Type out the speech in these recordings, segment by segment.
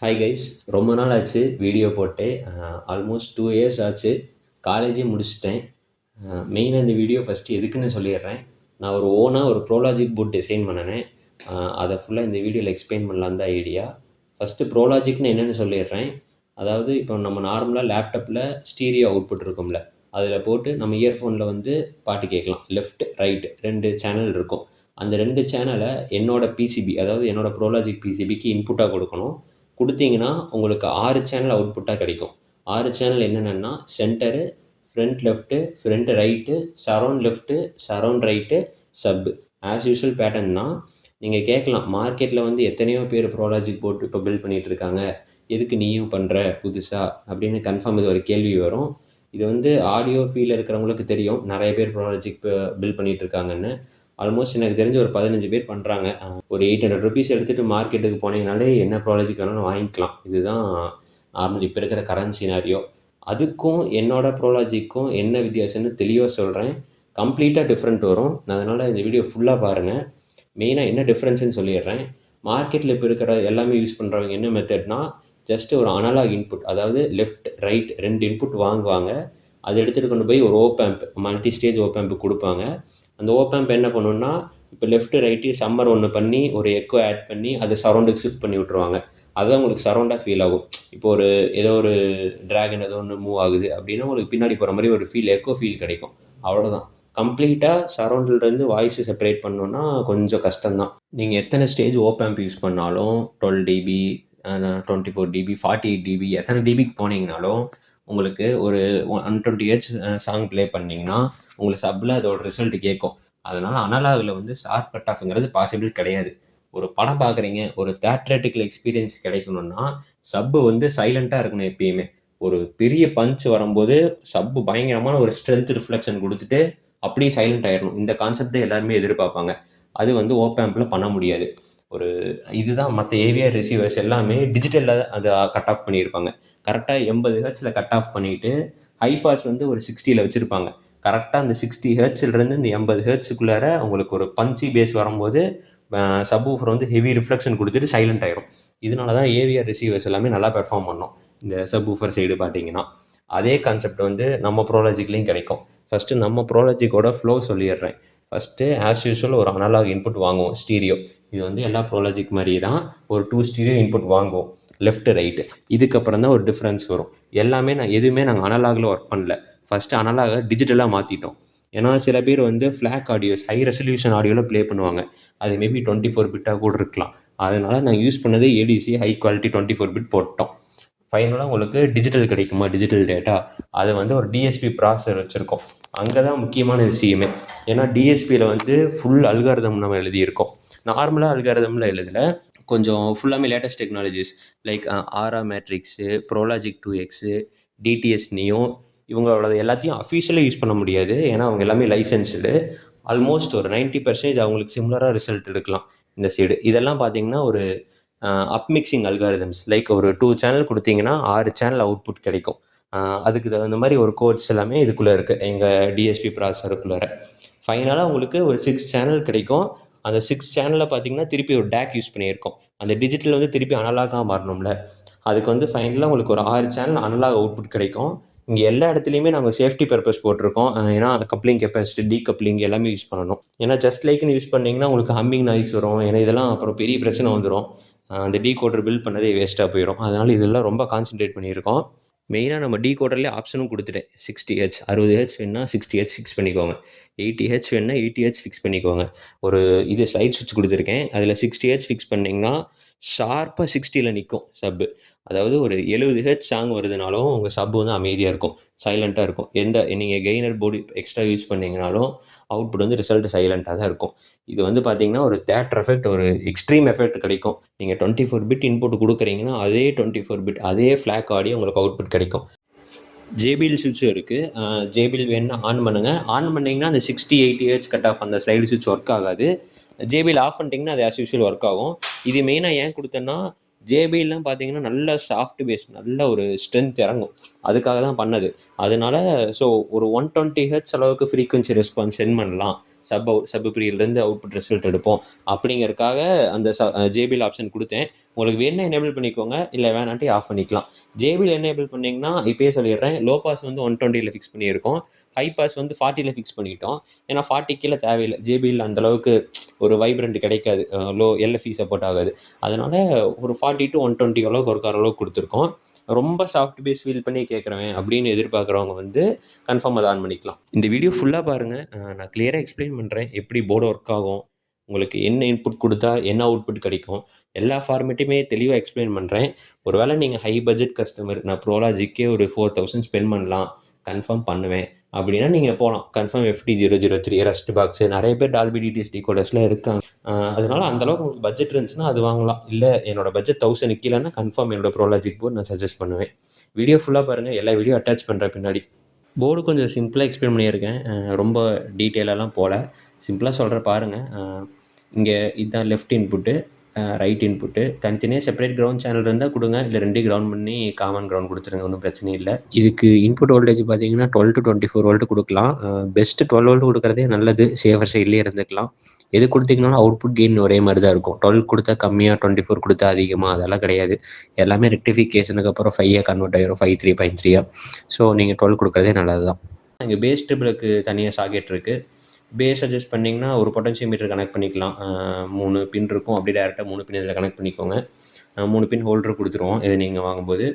Hi guys, ரொம்ப நாள் ஆச்சு வீடியோ போட்டு. ஆல்மோஸ்ட் 2 இயர்ஸ் ஆச்சு. காலேஜே முடிச்சுட்டேன். மெயினாக இந்த வீடியோ ஃபஸ்ட்டு எதுக்குன்னு சொல்லிடுறேன். நான் ஒரு ஓனாக ஒரு ப்ரோலாஜிக் போர்ட் டிசைன் பண்ணினேன். அதை ஃபுல்லாக இந்த வீடியோவில் எக்ஸ்பிளைன் பண்ணலான்னு தான் ஐடியா. ஃபஸ்ட்டு ப்ரோலாஜிக்னு என்னென்னு சொல்லிடுறேன். அதாவது இப்போ நம்ம நார்மலாக லேப்டாப்பில் ஸ்டீரியோ அவுட்புட் இருக்கும்ல, அதில் போட்டு நம்ம இயர்ஃபோனில் வந்து பாட்டு கேட்கலாம். லெஃப்ட் ரைட் 2 சேனல் இருக்கும். அந்த 2 சேனலை என்னோட பிசிபி, அதாவது என்னோட ப்ரோலாஜிக் பிசிபிக்கு இன்புட்டாக கொடுக்கணும். கொடுத்தீங்கன்னா உங்களுக்கு 6 சேனல் அவுட்புட்டாக கிடைக்கும். 6 சேனல் என்னென்னா centre, front left, front right, surround left, surround right, sub. As usual pattern தான். நீங்கள் கேட்கலாம், மார்க்கெட்டில் வந்து எத்தனையோ பேர் ப்ரோலாஜிக் போட்டு இப்போ பில்ட் பண்ணிகிட்ருக்காங்க, எதுக்கு நீயும் பண்ணுற புதுசாக அப்படின்னு கன்ஃபார்ம் இது ஒரு கேள்வி வரும். இது வந்து ஆடியோ ஃபீல்டில் இருக்கிறவங்களுக்கு தெரியும், நிறைய பேர் ப்ரோலாஜிக் பில்ட் பண்ணிகிட்ருக்காங்கன்னு. ஆல்மோஸ்ட் எனக்கு தெரிஞ்ச ஒரு 15 பேர் பண்ணுறாங்க. ஒரு 800 ருபீஸ் எடுத்துகிட்டு மார்க்கெட்டுக்கு போனீங்கனாலே என்ன ப்ராடக்ட் வேணாலும் வாங்கிக்கலாம். இதுதான் நார்மல் இப்போ இருக்கிற கரண்ட் சினாரியோ. அதுக்கும் என்னோட ப்ரோலாஜிக்கும் என்ன வித்தியாசம்னு தெளிவாக சொல்கிறேன். கம்ப்ளீட்டாக டிஃப்ரெண்ட் வரும். அதனால் இந்த வீடியோ ஃபுல்லாக பாருங்கள். மெயினாக என்ன டிஃப்ரென்ஸ்னு சொல்லிடுறேன். மார்க்கெட்டில் இப்போ இருக்கிற எல்லாமே யூஸ் பண்ணுறவங்க என்ன மெத்தட்னா, ஜஸ்ட்டு ஒரு அனலாக் இன்புட், அதாவது லெஃப்ட் ரைட் 2 இன்புட் வாங்குவாங்க. அதை எடுத்துகிட்டு கொண்டு போய் ஒரு ஓப்பேம்ப், மல்டி ஸ்டேஜ் ஓப்பேம்ப் கொடுப்பாங்க. அந்த ஓப்பேம்ப் என்ன பண்ணுன்னா, இப்போ லெஃப்ட் ரைட்டு சம்மர் ஒன்று பண்ணி ஒரு எக்கோ ஆட் பண்ணி அதை சரௌண்டுக்கு ஷிஃப்ட் பண்ணி விட்ருவாங்க. அதுதான் உங்களுக்கு சரௌண்டாக ஃபீல் ஆகும். இப்போ ஒரு ஏதோ ஒரு ட்ராகன் ஏதோ ஒன்று மூவ் ஆகுது அப்படின்னா உங்களுக்கு பின்னாடி போகிற மாதிரி ஒரு ஃபீல், எக்கோ ஃபீல் கிடைக்கும். அவ்வளோதான். கம்ப்ளீட்டாக சரௌண்டிலேருந்து வாய்ஸை செப்பரேட் பண்ணணுன்னா கொஞ்சம் கஷ்டம்தான். நீங்கள் எத்தனை ஸ்டேஜ் ஓப்பேம்ப் யூஸ் பண்ணாலும் 12 டிபி, 24 டிபி, 48 டிபி, எத்தனை டிபிக்கு போனீங்கனாலும் உங்களுக்கு ஒரு 120 ஹெர்ட்ஸ் சாங் ப்ளே பண்ணிங்கன்னா உங்களுக்கு சப்பில் அதோட ரிசல்ட் கேட்கும். அதனால் அனலாகில் வந்து ஷார்ப் கட் ஆஃப்ங்கிறது பாசிபிள் கிடையாது. ஒரு படம் பார்க்குறீங்க, ஒரு தியேட்ரிட்டிக்கல் எக்ஸ்பீரியன்ஸ் கிடைக்கணும்னா சப்பு வந்து சைலண்ட்டாக இருக்கணும் எப்பயுமே. ஒரு பெரிய பஞ்ச் வரும்போது சப்பு பயங்கரமான ஒரு ஸ்ட்ரென்த் ரிஃப்ளெக்ஷன் கொடுத்துட்டு அப்படியே சைலண்ட் ஆயிடணும். இந்த கான்செப்டை எல்லாருமே எதிர்பார்ப்பாங்க. அது வந்து ஓப்பேம்பில் பண்ண முடியாது. ஒரு இதுதான் மற்ற ஏவிஆர் ரிசீவர்ஸ் எல்லாமே டிஜிட்டலில் அதை கட் ஆஃப் பண்ணியிருப்பாங்க. கரெக்டாக 80 ஹெர்ட்ஸில் கட் ஆஃப் பண்ணிவிட்டு ஹை பாஸ் வந்து ஒரு 60ல் வச்சுருப்பாங்க. கரெக்டாக அந்த 60 ஹெர்ட்ஸிலிருந்து இந்த 80 ஹெர்ட்ஸுக்குள்ளார உங்களுக்கு ஒரு பஞ்சி பேஸ் வரும்போது சப்வூஃபர் வந்து ஹெவி ரிஃப்ளெக்ஷன் கொடுத்துட்டு சைலண்ட் ஆகிடும். இதனால தான் ஏவிஆர் ரிசீவர்ஸ் எல்லாமே நல்லா பெர்ஃபார்ம் பண்ணும். இந்த சப்வூஃபர் சைடு பார்த்தீங்கன்னா அதே கான்செப்ட் வந்து நம்ம ப்ரோலாஜிக்லேயும் கிடைக்கும். ஃபஸ்ட்டு நம்ம ப்ரோலாஜிக்கோட ஃப்ளோ சொல்லிடுறேன். ஃபஸ்ட்டு ஆஸ் யூஷுவல் ஒரு அனலாக் இன்புட் வாங்குவோம், ஸ்டீரியோ. இது வந்து எல்லா ப்ரோலாஜிக் மாதிரி தான். ஒரு 2 ஸ்டீரியோ இன்புட் வாங்குவோம், லெஃப்ட் ரைட்டு. இதுக்கப்புறம் தான் ஒரு டிஃப்ரென்ஸ் வரும். எல்லாமே எதுவுமே நாங்கள் அனலாகில் ஒர்க் பண்ணல. ஃபஸ்ட்டு அனலாக டிஜிட்டலாக மாற்றிட்டோம். ஏன்னா சில பேர் வந்து ஃப்ளாக் ஆடியோஸ், ஹை ரெசல்யூஷன் ஆடியோவில் ப்ளே பண்ணுவாங்க. அது மேபி 24 பிட்டாக கூட இருக்கலாம். அதனால் நான் யூஸ் பண்ணது ஏடிசி ஹை குவாலிட்டி 24 பிட் போட்டோம். ஃபைனலாக உங்களுக்கு டிஜிட்டல் கிடைக்குமா, டிஜிட்டல் டேட்டா, அது வந்து ஒரு டிஎஸ்பி ப்ராசஸர் வச்சுருக்கோம். அங்கே தான் முக்கியமான விஷயமே. ஏன்னா டிஎஸ்பியில் வந்து ஃபுல் அல்காரிதம் நம்ம எழுதியிருக்கோம். நார்மலாக அல்காரிதமில் எழுதலை, கொஞ்சம் ஃபுல்லாமே latest technologies like Auro Matrix, Pro Logic 2X, DTS Neo, இவங்களோட எல்லாத்தையும் அஃபீஷியலாக யூஸ் பண்ண முடியாது. ஏன்னா அவங்க எல்லாமே லைசன்ஸ்டு. ஆல்மோஸ்ட் ஒரு 90% அவங்களுக்கு சிமிலராக ரிசல்ட் எடுக்கலாம் இந்த சைடு. இதெல்லாம் பார்த்தீங்கன்னா ஒரு அப் மிக்சிங் அல்காரிதம்ஸ். லைக் ஒரு 2 சேனல் கொடுத்தீங்கன்னா 6 சேனல் அவுட்புட் கிடைக்கும். அதுக்கு தகுந்த மாதிரி ஒரு கோட்ஸ் எல்லாமே இதுக்குள்ளே இருக்குது எங்கள் டிஎஸ்பி ப்ராசஸருக்குள்ளார. ஃபைனலாக உங்களுக்கு ஒரு 6 சேனல் கிடைக்கும். அந்த 6 சேனலில் பார்த்தீங்கன்னா திருப்பி ஒரு டேக் யூஸ் பண்ணியிருக்கோம். அந்த டிஜிட்டல் வந்து திருப்பி அனலாகாக மாறணும்ல, அதுக்கு வந்து ஃபைனலாக உங்களுக்கு ஒரு 6 சேனல் அனலாக் அவுட்புட் கிடைக்கும். இங்கே எல்லா இடத்துலையுமே நாங்கள் சேஃப்டி பர்பஸ் போட்டிருக்கோம். ஏன்னா கப்ளிங் கெப்பாசிட்டி, டீகப்ளிங் எல்லாமே யூஸ் பண்ணணும். ஏன்னா ஜஸ்ட் லைக்னு யூஸ் பண்ணிங்கன்னா உங்களுக்கு ஹம்மிங் நாய்ஸ் வரும். ஏன்னா இதெல்லாம் அப்புறம் பெரிய பிரச்சனை வந்துடும். அந்த டீகோடர் பில்ட் பண்ணதே வேஸ்ட்டாக போயிடும். அதனால் இதெல்லாம் ரொம்ப கான்சென்ட்ரேட் பண்ணியிருக்கோம். மெயினாக நம்ம டீகோடர்லேயே ஆப்ஷனும் கொடுத்துட்டேன். 60 ஹெச், 60 ஹெச் வேணுன்னா 60 ஹெச் ஃபிக்ஸ் பண்ணிக்கோங்க. 80 ஹெச் வேணுன்னா 80 ஹெச் ஃபிக்ஸ் பண்ணிக்கோங்க. ஒரு இது ஸ்லைட் சுவிட்ச் கொடுத்துருக்கேன். அதில் 60 ஹெச் ஃபிக்ஸ் பண்ணிங்கன்னா ஷார்ப்பாக 60ல் நிற்கும் சப்பு. அதாவது ஒரு 70 ஹெர்ட்ஸ் சாங் வருதுனாலும் உங்கள் சப் வந்து அமைதியாக இருக்கும், சைலண்ட்டாக இருக்கும். நீங்கள் கெய்னர் போர்டு எக்ஸ்ட்ரா யூஸ் பண்ணிங்கனாலும் அவுட்புட் வந்து ரிசல்ட் சைலண்ட்டாக தான் இருக்கும். இது வந்து பார்த்தீங்கன்னா ஒரு தேட்டர் எஃபெக்ட், ஒரு எக்ஸ்ட்ரீம் எஃபெக்ட் கிடைக்கும். நீங்கள் 24 பிட் இன்புட் கொடுக்குறீங்கன்னா அதே 24 பிட் அதே ஃப்ளாக் ஆடியோ உங்களுக்கு அவுட்புட் கிடைக்கும். ஜேபிஎல் சுவிட்சும் இருக்குது. ஜேபிஎல் வேணுன்னா ஆன் பண்ணுங்கள். ஆன் பண்ணிங்கன்னா அந்த 60-80 ஹெர்ட்ஸ் கட் ஆஃப் அந்த ஸ்லைடு சுவிட்ச் ஒர்க் ஆகாது. ஜேபிஎல் ஆஃப் பண்ணிட்டீங்கன்னா அது ஆஸ் யூஷுவல் ஒர்க் ஆகும். இது மெயினாக ஏன் கொடுத்தேன்னா, ஜேபிஎல்லாம் பார்த்தீங்கன்னா நல்ல சாஃப்ட் பேஸ், நல்ல ஒரு ஸ்ட்ரென்த் இறங்கும். அதுக்காக தான் பண்ணது. அதனால ஸோ ஒரு 120 ஹெர்ட்ஸ் அளவுக்கு ஃப்ரீக்வன்சி ரெஸ்பான்ஸ் சென்ட் பண்ணலாம். சப் ப்ரீலேருந்து அவுட்புட் ரிசல்ட் எடுப்போம் அப்படிங்கிறதுக்காக அந்த ஜேபிஎல் ஆப்ஷன் கொடுத்தேன். உங்களுக்கு வேணும்னா எனேபிள் பண்ணிக்கோங்க, இல்லை வேணாட்டி ஆஃப் பண்ணிக்கலாம். ஜேபிஎல் எனேபிள் பண்ணிங்கன்னா இப்போயே சொல்லிடுறேன், லோ பாஸ் வந்து 120ல் ஃபிக்ஸ் பண்ணியிருக்கோம், ஹை பாஸ் வந்து 40ல் ஃபிக்ஸ் பண்ணிட்டோம். ஏன்னா 40 கீழே தேவையில்லை, ஜேபிஎல் அந்தளவுக்கு ஒரு வைப்ரண்ட் கிடைக்காது, லோ எல்எஃப்இ சப்போர்ட் ஆகாது. அதனால் ஒரு 40 to 120 அளவுக்கு ஒர்க் ஆகிற அளவுக்கு கொடுத்துருக்கோம். ரொம்ப சாஃப்ட் பேஸ் ஃபீல் பண்ணி கேட்குறவன் அப்படின்னு எதிர்பார்க்குறவங்க வந்து கன்ஃபார்ம் அதை ஆன் பண்ணிக்கலாம். இந்த வீடியோ ஃபுல்லாக பாருங்கள், நான் கிளியராக எக்ஸ்பிளைன் பண்ணுறேன் எப்படி போர்டு ஒர்க் ஆகும், உங்களுக்கு என்ன இன்புட் கொடுத்தா என்ன அவுட்புட் கிடைக்கும், எல்லா ஃபார்மேட்டையுமே தெளிவாக எக்ஸ்பிளைன் பண்ணுறேன். ஒரு வேளை நீங்கள் ஹை பட்ஜெட் கஸ்டமர், நான் ப்ரோலாஜிக்கே ஒரு 4000 ஸ்பெண்ட் பண்ணலாம், கன்ஃபார்ம் பண்ணுவேன் அப்படின்னா நீங்கள் போகலாம். கன்ஃபார்ம் FT003 ரஸ்ட் பாக்ஸு, நிறைய பேர் டால்பி டிடிஎஸ் டிகோடர்ஸ்லாம் இருக்காங்க. அதனால் அந்தளவுக்கு உங்களுக்கு பட்ஜெட் இருந்துச்சுன்னா அது வாங்கலாம். இல்லை என்னோட பட்ஜெட் 1000 கீழேன்னா கன்ஃபார்ம் என்னோட ப்ரோலாஜிக் போர்டு நான் சஜஸ்ட் பண்ணுவேன். வீடியோ ஃபுல்லாக பாருங்கள், எல்லா வீடியோ அட்டாச் பண்ணுறேன் பின்னாடி. போர்டு கொஞ்சம் சிம்பிளாக எக்ஸ்பிளைன் பண்ணியிருக்கேன், ரொம்ப டீட்டெயிலெல்லாம் போகல, சிம்பிளாக சொல்கிற பாருங்கள். இங்கே இதுதான் லெஃப்ட் இன்புட்டு, ரைட் இன்புட்டு. தனித்தனியாக செப்பரேட் கிரவுண்ட் சேனல் இருந்தால் கொடுங்க, இல்லை 2 கிரவுண்ட் பண்ணி காமன் கிரவுண்ட் கொடுத்துருங்க, ஒன்றும் பிரச்சனை இல்லை. இதுக்கு இன்புட் வோல்டேஜ் பார்த்தீங்கன்னா 12 to 24 வோல்ட் கொடுக்கலாம். பெஸ்ட்டு 12 வோல்ட் கொடுக்குறதே நல்லது, சேஃபர் சைட்லேயே இருந்துக்கலாம். எது கொடுத்தீங்கனாலும் அவுட்புட் கெயின் ஒரே மாதிரி தான் இருக்கும். 12 கொடுத்தா கம்மியாக, 24 கொடுத்தா அதிகமாக, அதெல்லாம் கிடையாது. எல்லாமே ரெக்டிஃபிகேஷனுக்கு அப்புறம் 5 கன்வெர்ட் ஆகிரும், 5 3.3. ஸோ நீங்கள் 12 கொடுக்குறதே நல்லது தான். இங்கே பேஸ் ட்ரிபிளுக்கு தனியாக சாக்கெட் இருக்குது. பேஸ் அட்ஜஸ்ட் பண்ணிங்கன்னா ஒரு பொட்டன்ஷியோமீட்டர் கனெக்ட் பண்ணிக்கலாம். 3 பின் இருக்கும், அப்படியே டேரெக்டாக 3 பின் இதில் கனெக்ட் பண்ணிக்கோங்க. 3 பின் ஹோல்டர் கொடுத்துருவோம் இதை நீங்கள் வாங்கும்போது.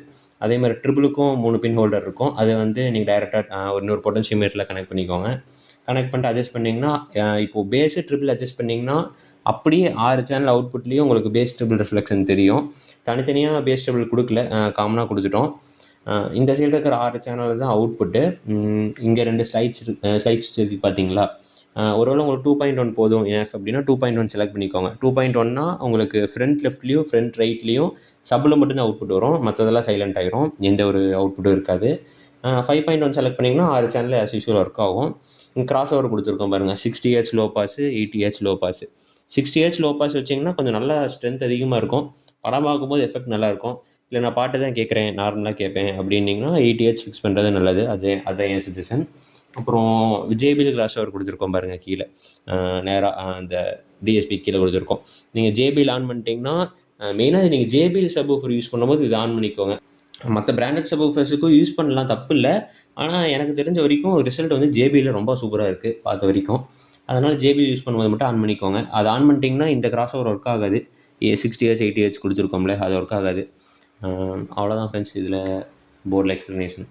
அதே மாதிரி ட்ரிபிளுக்கும் 3 பின் ஹோல்டர் இருக்கும், அதை வந்து நீங்கள் டேரெக்டாக இன்னொரு பொட்டன்ஷியோமீட்டரில் கனெக்ட் பண்ணிக்கோங்க. கனெக்ட் பண்ணிட்டு அட்ஜஸ்ட் பண்ணிங்கன்னா, இப்போது பேஸு ட்ரிபிள் அட்ஜஸ்ட் பண்ணிங்கன்னா அப்படியே 6 சேனல் அவுட்புட்லேயும் உங்களுக்கு பேஸ் ட்ரிபிள் ரிஃப்ளெக்ஷன் தெரியும். தனித்தனியாக பேஸ் ட்ரிபிள் கொடுக்கல, காமனாக கொடுத்துட்டோம். இந்த சைடு இருக்கிற 6 சேனல் தான் அவுட்புட்டு. இங்கே 2 ஸ்லைட்ஸ் இருக்குது பார்த்தீங்களா. ஒருவேளை உங்களுக்கு 2.1 போதும் எஃப் அப்படின்னா 2.1 செலக்ட் பண்ணிக்கோங்க. 2.1னா உங்களுக்கு ஃப்ரண்ட் லெஃப்ட்லேயும் ஃப்ரண்ட் ரைட்லேயும் சப்பில் மட்டும்தான் அவுட்புட் வரும், மற்றதெல்லாம் சைலண்ட் ஆகிரும், எந்த ஒரு அவுட்புட்டும் இருக்காது. 5.1 செலக்ட் பண்ணிங்கன்னா 6 சேனல் ஆஸ் யூஷுவல் ஒர்க் ஆகும். கிராஸ் ஓவர் கொடுத்துருக்கோம் பாருங்கள், 60Hz low pass, 80Hz low pass. 60Hz low pass வச்சிங்கன்னா கொஞ்சம் நல்லா ஸ்ட்ரென்த் அதிகமாக இருக்கும், படம் பார்க்கும்போது எஃபெக்ட் நல்லாயிருக்கும். இல்லை நான் பாட்டு தான் கேட்குறேன், நார்மலாக கேட்பேன் அப்படின்னிங்கன்னா 80Hz ஃபிக்ஸ் பண்ணுறது நல்லது, அதுதான் என் சஜஷன். அப்புறம் ஜேபிஎல் கிராஸ் ஓவர் கொடுத்துருக்கோம் பாருங்கள், கீழே நேராக அந்த டிஎஸ்பி கீழே கொடுத்துருக்கோம். நீங்கள் ஜேபிஎல் ஆன் பண்ணிட்டீங்கன்னா, மெயினாக நீங்கள் ஜேபிஎல் சப்வூஃபர் யூஸ் பண்ணும்போது இது ஆன் பண்ணிக்கோங்க. மற்ற பிராண்டட் சப்வூஃபர்ஸுக்கும் யூஸ் பண்ணலாம், தப்பு இல்லை. ஆனால் எனக்கு தெரிஞ்ச வரைக்கும் ரிசல்ட் வந்து ஜேபிஎல் ரொம்ப சூப்பராக இருக்குது பார்த்த வரைக்கும். அதனால் ஜேபிஎல் யூஸ் பண்ணும்போது மட்டும் ஆன் பண்ணிக்கோங்க. அது ஆன் பண்ணிட்டீங்கன்னா இந்த கிராஸ் ஓவர் ஒர்க் ஆகாது. 60Hz 80Hz கொடுத்துருக்கோம்ல, அது ஒர்க் ஆகாது. அவ்வளோதான் ஃப்ரெண்ட்ஸ், இதில் போர்டில் எக்ஸ்ப்ளனேஷன்.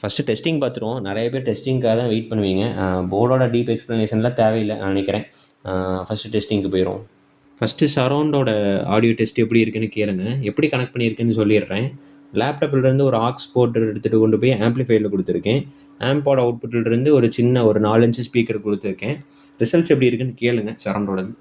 ஃபஸ்ட்டு டெஸ்டிங் பார்த்துருவோம். நிறைய பேர் டெஸ்டிங்காக தான் வெயிட் பண்ணுவீங்க, போர்டோட டீப் எக்ஸ்ப்ளனேஷன்லாம் தேவையில்லை நான் நினைக்கிறேன். ஃபஸ்ட்டு டெஸ்டிங்க்கு போயிடும். ஃபஸ்ட்டு சரௌண்டோட ஆடியோ டெஸ்ட் எப்படி இருக்குன்னு கேளுங்க, எப்படி கனெக்ட் பண்ணியிருக்கேன்னு சொல்லிடுறேன். லேப்டாப்லேருந்து ஒரு ஆக்ஸ் போர்ட் எடுத்துகிட்டு கொண்டு போய் ஆம்ப்ளிஃபையரில் கொடுத்துருக்கேன். ஆம்போட அவுட்புட்லேருந்து ஒரு சின்ன ஒரு 4 இன்ச்சு ஸ்பீக்கர் கொடுத்துருக்கேன். ரிசல்ட்ஸ் எப்படி இருக்குன்னு கேளுங்க சரௌண்டோடது.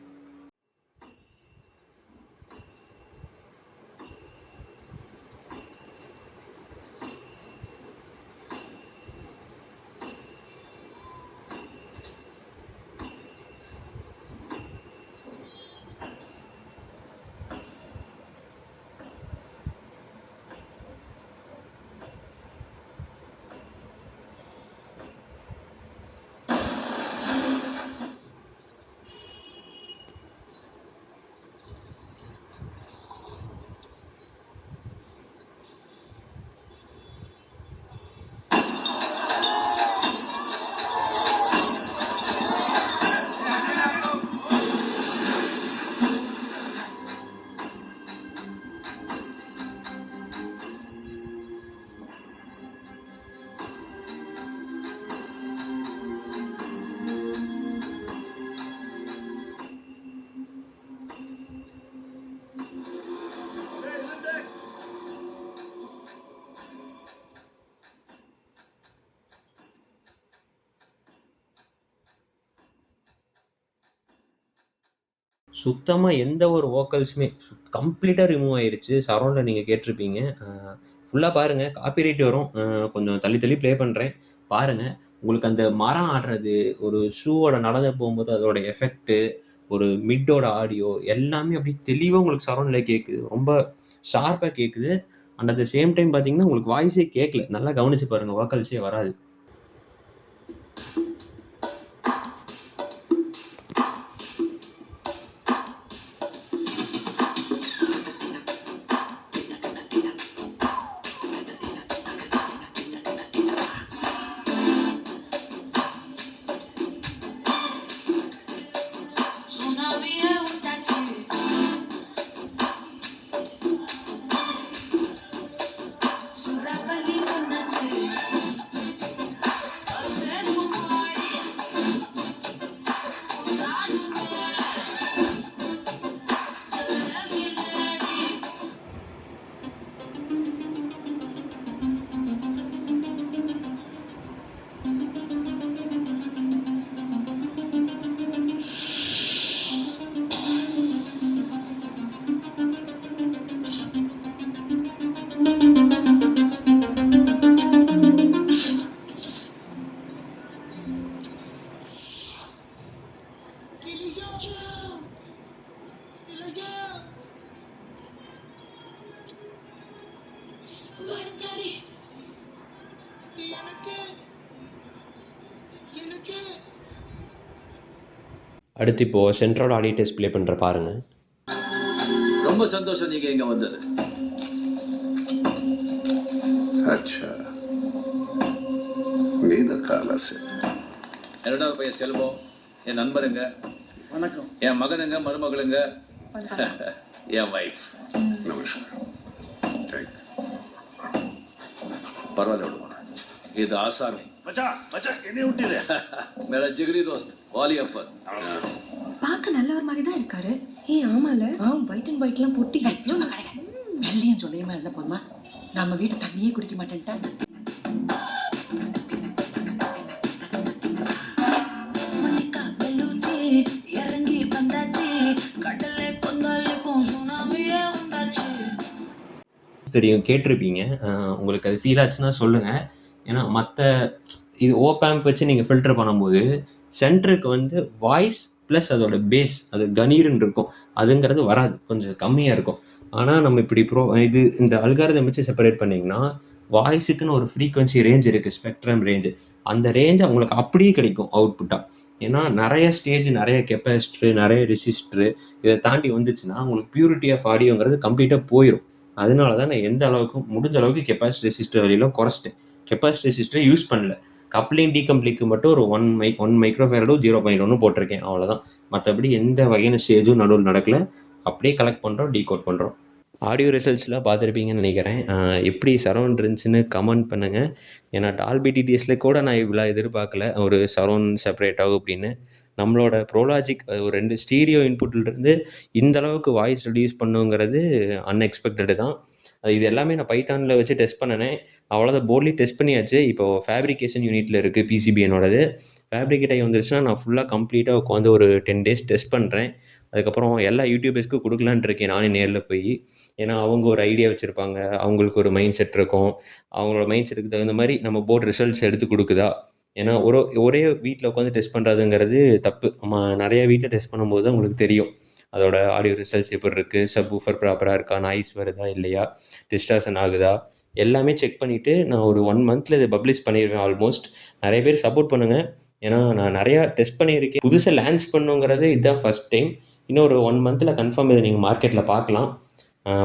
சுத்தமாக எந்த ஒரு வோக்கல்ஸுமே கம்ப்ளீட்டாக ரிமூவ் ஆயிருச்சு. சரௌண்டில் நீங்கள் கேட்டிருப்பீங்க. ஃபுல்லாக பாருங்கள், காப்பிரைட் வரும். கொஞ்சம் தள்ளி தள்ளி ப்ளே பண்ணுறேன், பாருங்கள். உங்களுக்கு அந்த மரம் ஆடுறது, ஒரு ஷூவோட நடந்து போகும்போது அதோட எஃபெக்ட்டு, ஒரு மிட்டோட ஆடியோ எல்லாமே அப்படியே தெளிவாக உங்களுக்கு சரௌண்டில் கேட்குது, ரொம்ப ஷார்ப்பாக கேட்குது. And at the same time பார்த்தீங்கன்னா உங்களுக்கு வாய்ஸே கேட்கல, நல்லா கவனித்து பாருங்கள், வோக்கல்ஸே வராது. அடுத்து இப்போது சென்ட்ரல் ஆடியோ டெஸ்ட் ப்ளே பண்ணுற பாருங்க. ரொம்ப சந்தோஷம் நீங்க இங்க வந்தது. अच्छा நீத காலசே. இரண்டாவது பையன் செல்வம், என் நண்பருங்க. வணக்கம். என் மகனுங்க, மருமகளுங்க, என் வைஃப். நமஸ்காரம். பரவாயில்ல விடுவாங்க. இது ஆசாமி. மச்சான் மச்சான் என்ன விட்டுது? மேரா ஜிகரி தோஸ்த் வாலி அப்பர். பார்க்க நல்லவர் மாதிரி தான் இருக்காரு. ஆமால ஒயிட் அண்ட் ஒயிட்லாம் போட்டு சும்மா கிடைக்க வெள்ளையும் சொல்லியுமா இருந்தா போதுமா? நம்ம வீட்டு தண்ணியே குடிக்க மாட்டேன்ட்டா. இறங்கி வந்தாச்சு கடல்ல கொந்தாலும் சுனாமியே உண்டாச்சு. தெரியும், கேட்டிருப்பீங்க. உங்களுக்கு அது ஃபீல் ஆச்சுன்னா சொல்லுங்கள். ஏன்னா மற்ற இது ஓபேம்ப் வச்சு நீங்கள் ஃபில்டர் பண்ணும்போது சென்டருக்கு வந்து வாய்ஸ் ப்ளஸ் அதோட பேஸ் அது கணீர்னு இருக்கும், அதுங்கிறது வராது, கொஞ்சம் கம்மியாக இருக்கும். ஆனால் நம்ம இப்படி இது இந்த அல்காரிதம் வச்சு செப்பரேட் பண்ணிங்கன்னா வாய்ஸுக்குன்னு ஒரு ஃப்ரீக்வன்சி ரேஞ்ச் இருக்குது, ஸ்பெக்ட்ரம் ரேஞ்சு. அந்த ரேஞ்ச் அவங்களுக்கு அப்படியே கிடைக்கும் அவுட்புட்டாக. ஏன்னா நிறைய ஸ்டேஜ், நிறைய கெப்பாசிட்டரு, நிறைய ரெசிஸ்டரு இதை தாண்டி வந்துச்சுன்னா உங்களுக்கு பியூரிட்டி ஆஃப் ஆடியோங்கிறது கம்ப்ளீட்டாக போயிடும். அதனால தான் நான் எந்த அளவுக்கு முடிஞ்ச அளவுக்கு கெப்பாசிட்டி ரெசிஸ்டர் வரையிலும் குறைச்சிட்டேன். கெப்பாசிட்டி ரெசிஸ்டரை யூஸ் பண்ணல. கப்ளிங் டீகம்ப்ளிக்கு மட்டும் ஒரு 1 மைக்ரோஃபேரடோ 0.1 போட்டிருக்கேன், அவ்வளோதான். மற்றபடி எந்த வகையான ஸ்டேஜும் நடுவில் நடக்கலை. அப்படியே கலெக்ட் பண்ணுறோம், டீகோட் பண்ணுறோம். ஆடியோ ரிசல்ட்ஸ்லாம் பார்த்துருப்பீங்கன்னு நினைக்கிறேன். எப்படி சரவுண்ட் இருந்துச்சுன்னு கமெண்ட் பண்ணுங்கள். ஏன்னா டால்பி டிடிஎஸில் கூட நான் இவ்வளோ எதிர்பார்க்கல, ஒரு சரவுண்ட் செப்பரேட் ஆகும் அப்படின்னு. நம்மளோட ப்ரோலாஜிக் ஒரு 2 ஸ்டீரியோ இன்புட்லேருந்து இந்த அளவுக்கு வாய்ஸ் ரெடியூஸ் பண்ணுங்கிறது அன்எக்ஸ்பெக்டடு தான். இது எல்லாமே நான் பைத்தானில் வச்சு டெஸ்ட் பண்ணினேன். அவ்வளோதான், போர்ட்லி டெஸ்ட் பண்ணியாச்சு. இப்போது ஃபேப்ரிகேஷன் யூனிட்டில் இருக்குது பிசிபி என்னோடது. ஃபேப்ரிகேட் ஆகி வந்துருச்சுன்னா நான் ஃபுல்லாக கம்ப்ளீட்டாக உட்காந்து ஒரு 10 days டெஸ்ட் பண்ணுறேன். அதுக்கப்புறம் எல்லா யூடியூபர்ஸ்க்கும் கொடுக்கலான்ட்டு இருக்கேன் நானே நேரில் போய். ஏன்னா அவங்க ஒரு ஐடியா வச்சுருப்பாங்க, அவங்களுக்கு ஒரு மைண்ட் செட் இருக்கும். அவங்களோட மைண்ட் செட்டுக்கு தகுந்த மாதிரி நம்ம போர்ட் ரிசல்ட்ஸ் எடுத்து கொடுக்குதா. ஏன்னா ஒரே வீட்டில் உட்காந்து டெஸ்ட் பண்ணுறதுங்கிறது தப்பு. நம்ம நிறைய வீட்டில் டெஸ்ட் பண்ணும்போது தான் உங்களுக்கு தெரியும் அதோட ஆடியோ ரிசல்ட்ஸ் எப்படி இருக்குது, சப் ஊஃபர் ப்ராப்பராக இருக்கா, நாய்ஸ் வருதா இல்லையா, டிஸ்டார்ஷன் ஆகுதா, எல்லாமே செக் பண்ணிவிட்டு நான் ஒரு 1 monthல இதை பப்ளிஷ் பண்ணிடுவேன் ஆல்மோஸ்ட். நிறைய பேர் சப்போர்ட் பண்ணுங்கள். ஏன்னா நான் நிறையா டெஸ்ட் பண்ணியிருக்கேன். புதுசாக லான்ச் பண்ணுங்கிறது இதுதான் ஃபஸ்ட் டைம். இன்னும் ஒரு 1 monthல கன்ஃபார்ம் இதை நீங்கள் மார்க்கெட்டில் பார்க்கலாம்.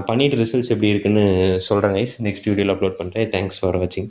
பண்ணிவிட்டு ரிசல்ட்ஸ் எப்படி இருக்குன்னு சொல்கிறேன் கைஸ். நெக்ஸ்ட் வீடியோவில் அப்லோட் பண்ணுறேன். தேங்க்ஸ் ஃபார் வாட்சிங்.